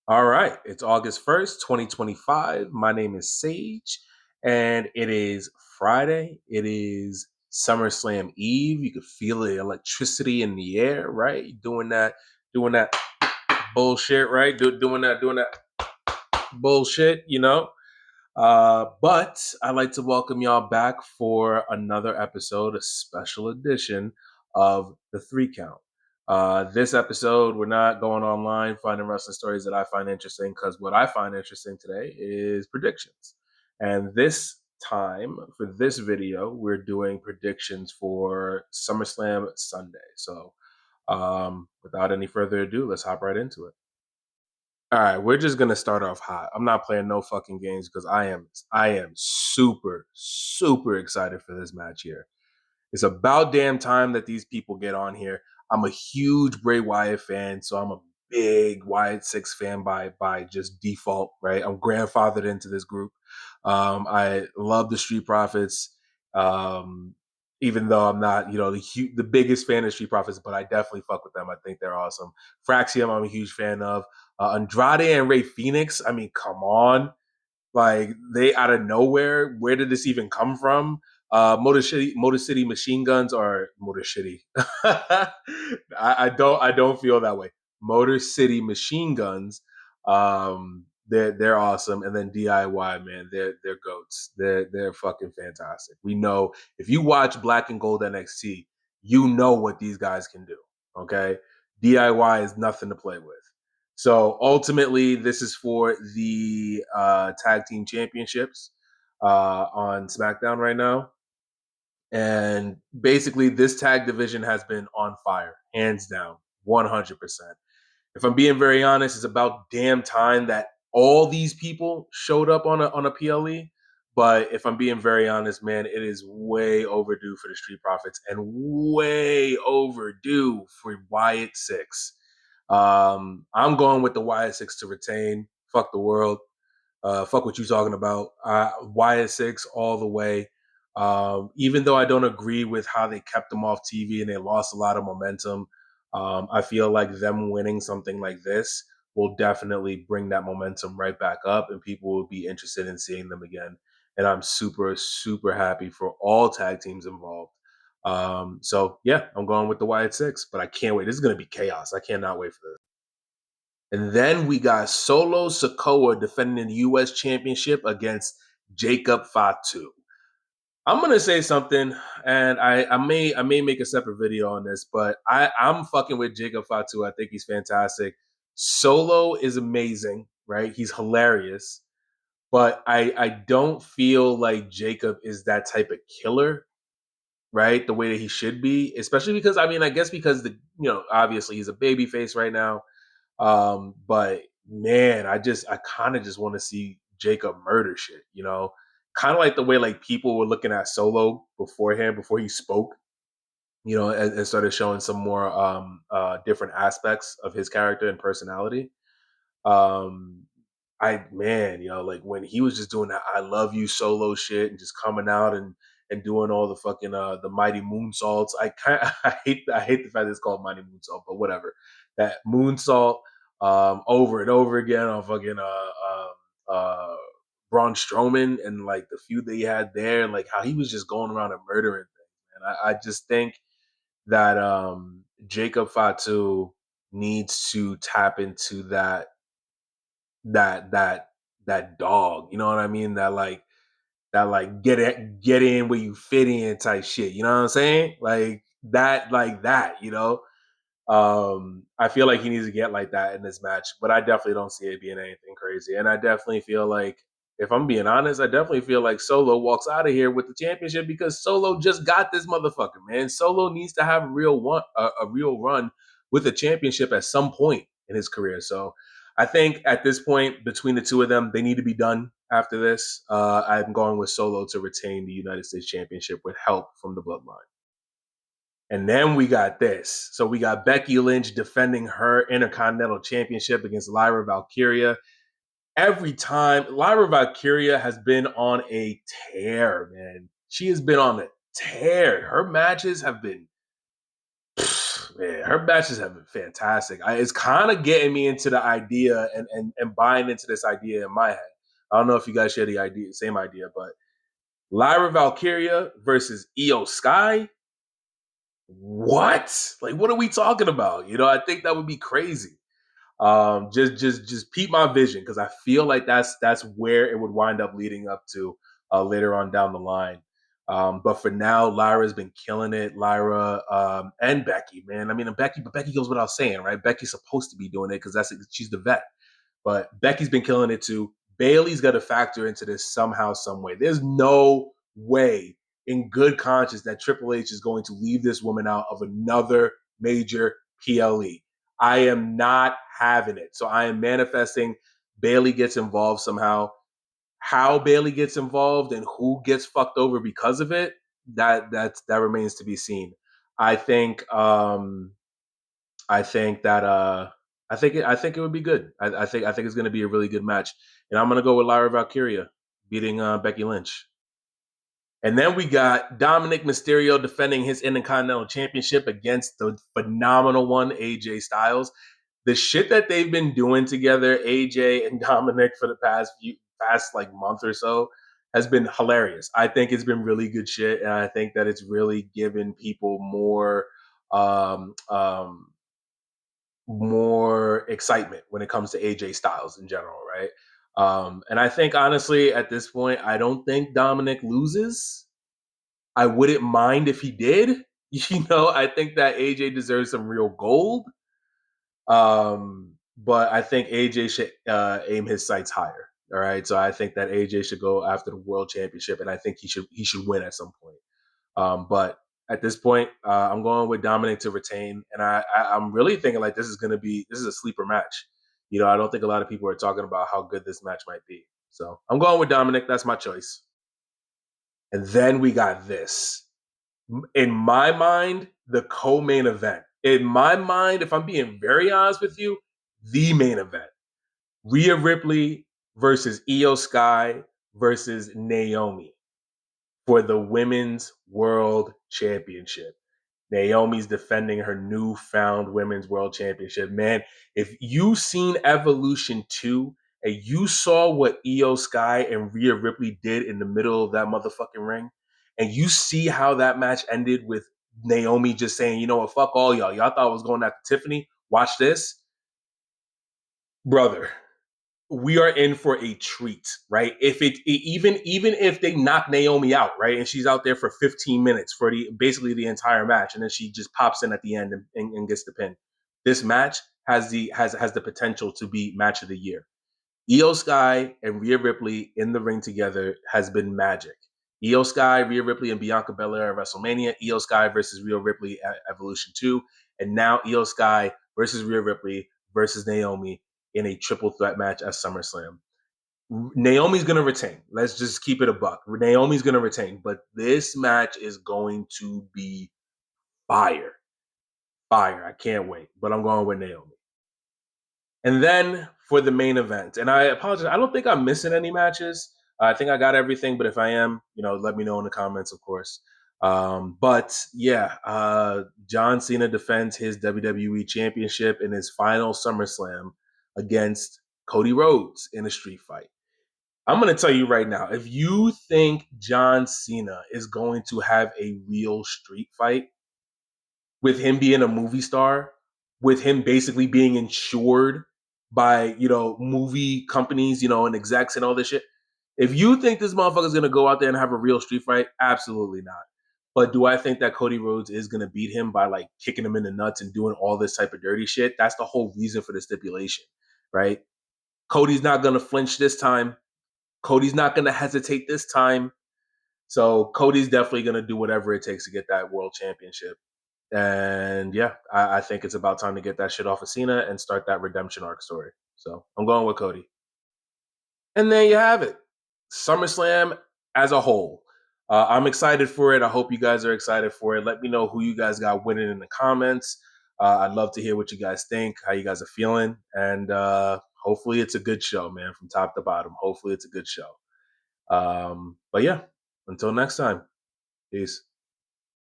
All right, it's August 1st, 2025. My name is Sage, and it is Friday. It is Summerslam Eve. You can feel the electricity in the air, right? Doing that bullshit, right? Doing that bullshit. But I'd like to welcome y'all back for another episode, a special edition of the Three Count. This episode, we're not going online finding wrestling stories that I find interesting because what I find interesting today is predictions. And this time, for this video, we're doing predictions for SummerSlam Sunday. So without any further ado, let's hop right into it. All right, we're just gonna start off hot. I'm not playing no fucking games because I am super excited for this match here. It's about damn time that these people get on here. I'm a huge Bray Wyatt fan, so I'm a big Wyatt Six fan by just default, right? I'm grandfathered into this group. I love the Street Profits, even though I'm not, the biggest fan of Street Profits, but I definitely fuck with them. I think they're awesome. Fraxium, I'm a huge fan of. Andrade and Ray Phoenix. I mean, come on, like they out of nowhere. Where did this even come from? Motor City Machine Guns or Motor City. I don't feel that way. Motor City Machine Guns. They're awesome, and then DIY, man, they're goats. They're fucking fantastic. We know if you watch Black and Gold NXT, you know what these guys can do. Okay, DIY is nothing to play with. So ultimately, this is for the tag team championships on SmackDown right now. And basically, this tag division has been on fire, hands down, 100%. If I'm being very honest, it's about damn time that all these people showed up on a PLE. But if I'm being very honest, man, it is way overdue for the Street Profits and way overdue for Wyatt Six. I'm going with the Wyatt Six to retain. Fuck the world. Fuck what you talking about. Wyatt Six all the way. Even though I don't agree with how they kept them off TV and they lost a lot of momentum, I feel like them winning something like this will definitely bring that momentum right back up, and people will be interested in seeing them again. And I'm super happy for all tag teams involved. So yeah, I'm going with the Wyatt Six, but I can't wait. This is gonna be chaos. I cannot wait for this. And then we got Solo Sikoa defending the U.S. Championship against Jacob Fatu. I'm gonna say something, and I may make a separate video on this, but I'm fucking with Jacob Fatu. I think he's fantastic. Solo is amazing, right? He's hilarious, but I don't feel like Jacob is that type of killer, right? The way that he should be, especially because I guess because obviously he's a baby face right now. But man, I kind of just want to see Jacob murder shit, kind of like the way like people were looking at Solo beforehand, before he spoke, and started showing some more different aspects of his character and personality. Um, like when he was just doing that "I love you" Solo shit and just coming out and doing all the fucking the mighty moonsaults. I hate the fact that it's called mighty moonsault, but whatever. That moonsault over and over again on fucking Braun Strowman, and like the feud that he had there, and like how he was just going around and murdering things. And I just think that Jacob Fatu needs to tap into that dog. You know what I mean? That get in where you fit in type shit. You know what I'm saying? Like that. I feel like he needs to get like that in this match, but I definitely don't see it being anything crazy. And I definitely feel like, if I'm being honest, I definitely feel like Solo walks out of here with the championship because Solo just got this motherfucker, man. Solo needs to have a real run with a championship at some point in his career. So I think at this point, between the two of them, they need to be done after this. I'm going with Solo to retain the United States Championship with help from the Bloodline. And then we got this. So we got Becky Lynch defending her Intercontinental Championship against Lyra Valkyria. Every time, Lyra Valkyria has been on a tear, man. She has been on a tear. Her matches have been Man, her matches have been fantastic. It's kind of getting me into the idea and buying into this idea in my head. I don't know if you guys share the idea, same idea, but Lyra Valkyria versus Io Sky. What? Like, what are we talking about? I think that would be crazy. Just peep my vision because I feel like that's where it would wind up leading up to later on down the line. But for now, Lyra's been killing it. Lyra and Becky, man. I mean, Becky goes without saying, right? Becky's supposed to be doing it because she's the vet. But Becky's been killing it too. Bailey's got to factor into this somehow, some way. There's no way in good conscience that Triple H is going to leave this woman out of another major PLE. I am not having it. So I am manifesting Bailey gets involved somehow. How Bailey gets involved and who gets fucked over because of it, that remains to be seen. I think I think that I think it would be good. I think it's going to be a really good match, and I'm going to go with Lyra Valkyria beating Becky Lynch. And then we got Dominic Mysterio defending his Intercontinental Championship against the phenomenal one, AJ Styles. The shit that they've been doing together, AJ and Dominic, for the past like month or so, has been hilarious. I think it's been really good shit, and I think that it's really given people um, um, more excitement when it comes to AJ Styles in general, right? And I think honestly, at this point, I don't think Dominic loses. I wouldn't mind if he did. I think that AJ deserves some real gold. But I think AJ should aim his sights higher. All right, so I think that AJ should go after the world championship, and I think he should win at some point. But at this point, I'm going with Dominic to retain, and I'm really thinking like this is a sleeper match. I don't think a lot of people are talking about how good this match might be. So I'm going with Dominic. That's my choice. And then we got this. In my mind, the co-main event. In my mind, if I'm being very honest with you, the main event. Rhea Ripley versus Io Sky versus Naomi for the Women's World Championship. Naomi's defending her newfound Women's World Championship. Man, if you seen Evolution 2 and you saw what Io Sky and Rhea Ripley did in the middle of that motherfucking ring, and you see how that match ended with Naomi just saying, you know what, fuck all y'all. Y'all thought I was going after Tiffany. Watch this. Brother, we are in for a treat, right? If even if they knock Naomi out, right, and she's out there for 15 minutes for basically the entire match, and then she just pops in at the end and gets the pin. This match has the potential to be match of the year. Io Sky and Rhea Ripley in the ring together has been magic. Io Sky, Rhea Ripley, and Bianca Belair at WrestleMania. Io Sky versus Rhea Ripley at Evolution 2. And now Io Sky versus Rhea Ripley versus Naomi in a triple threat match at SummerSlam. Naomi's going to retain. Let's just keep it a buck. Naomi's going to retain. But this match is going to be fire. Fire. I can't wait. But I'm going with Naomi. And then for the main event, and I apologize, I don't think I'm missing any matches. I think I got everything, but if I am, let me know in the comments, of course. But yeah, John Cena defends his WWE Championship in his final SummerSlam against Cody Rhodes in a street fight. I'm going to tell you right now, if you think John Cena is going to have a real street fight, with him being a movie star, with him basically being insured by, movie companies, and execs and all this shit. If you think this motherfucker's gonna go out there and have a real street fight, absolutely not. But do I think that Cody Rhodes is gonna beat him by like kicking him in the nuts and doing all this type of dirty shit? That's the whole reason for the stipulation, right? Cody's not gonna flinch this time. Cody's not gonna hesitate this time. So Cody's definitely gonna do whatever it takes to get that world championship. And yeah, I think it's about time to get that shit off of Cena and start that redemption arc story. So I'm going with Cody. And there you have it. SummerSlam as a whole. I'm excited for it. I hope you guys are excited for it. Let me know who you guys got winning in the comments. I'd love to hear what you guys think, how you guys are feeling. And hopefully it's a good show, man, from top to bottom. Hopefully it's a good show. But yeah, until next time, peace.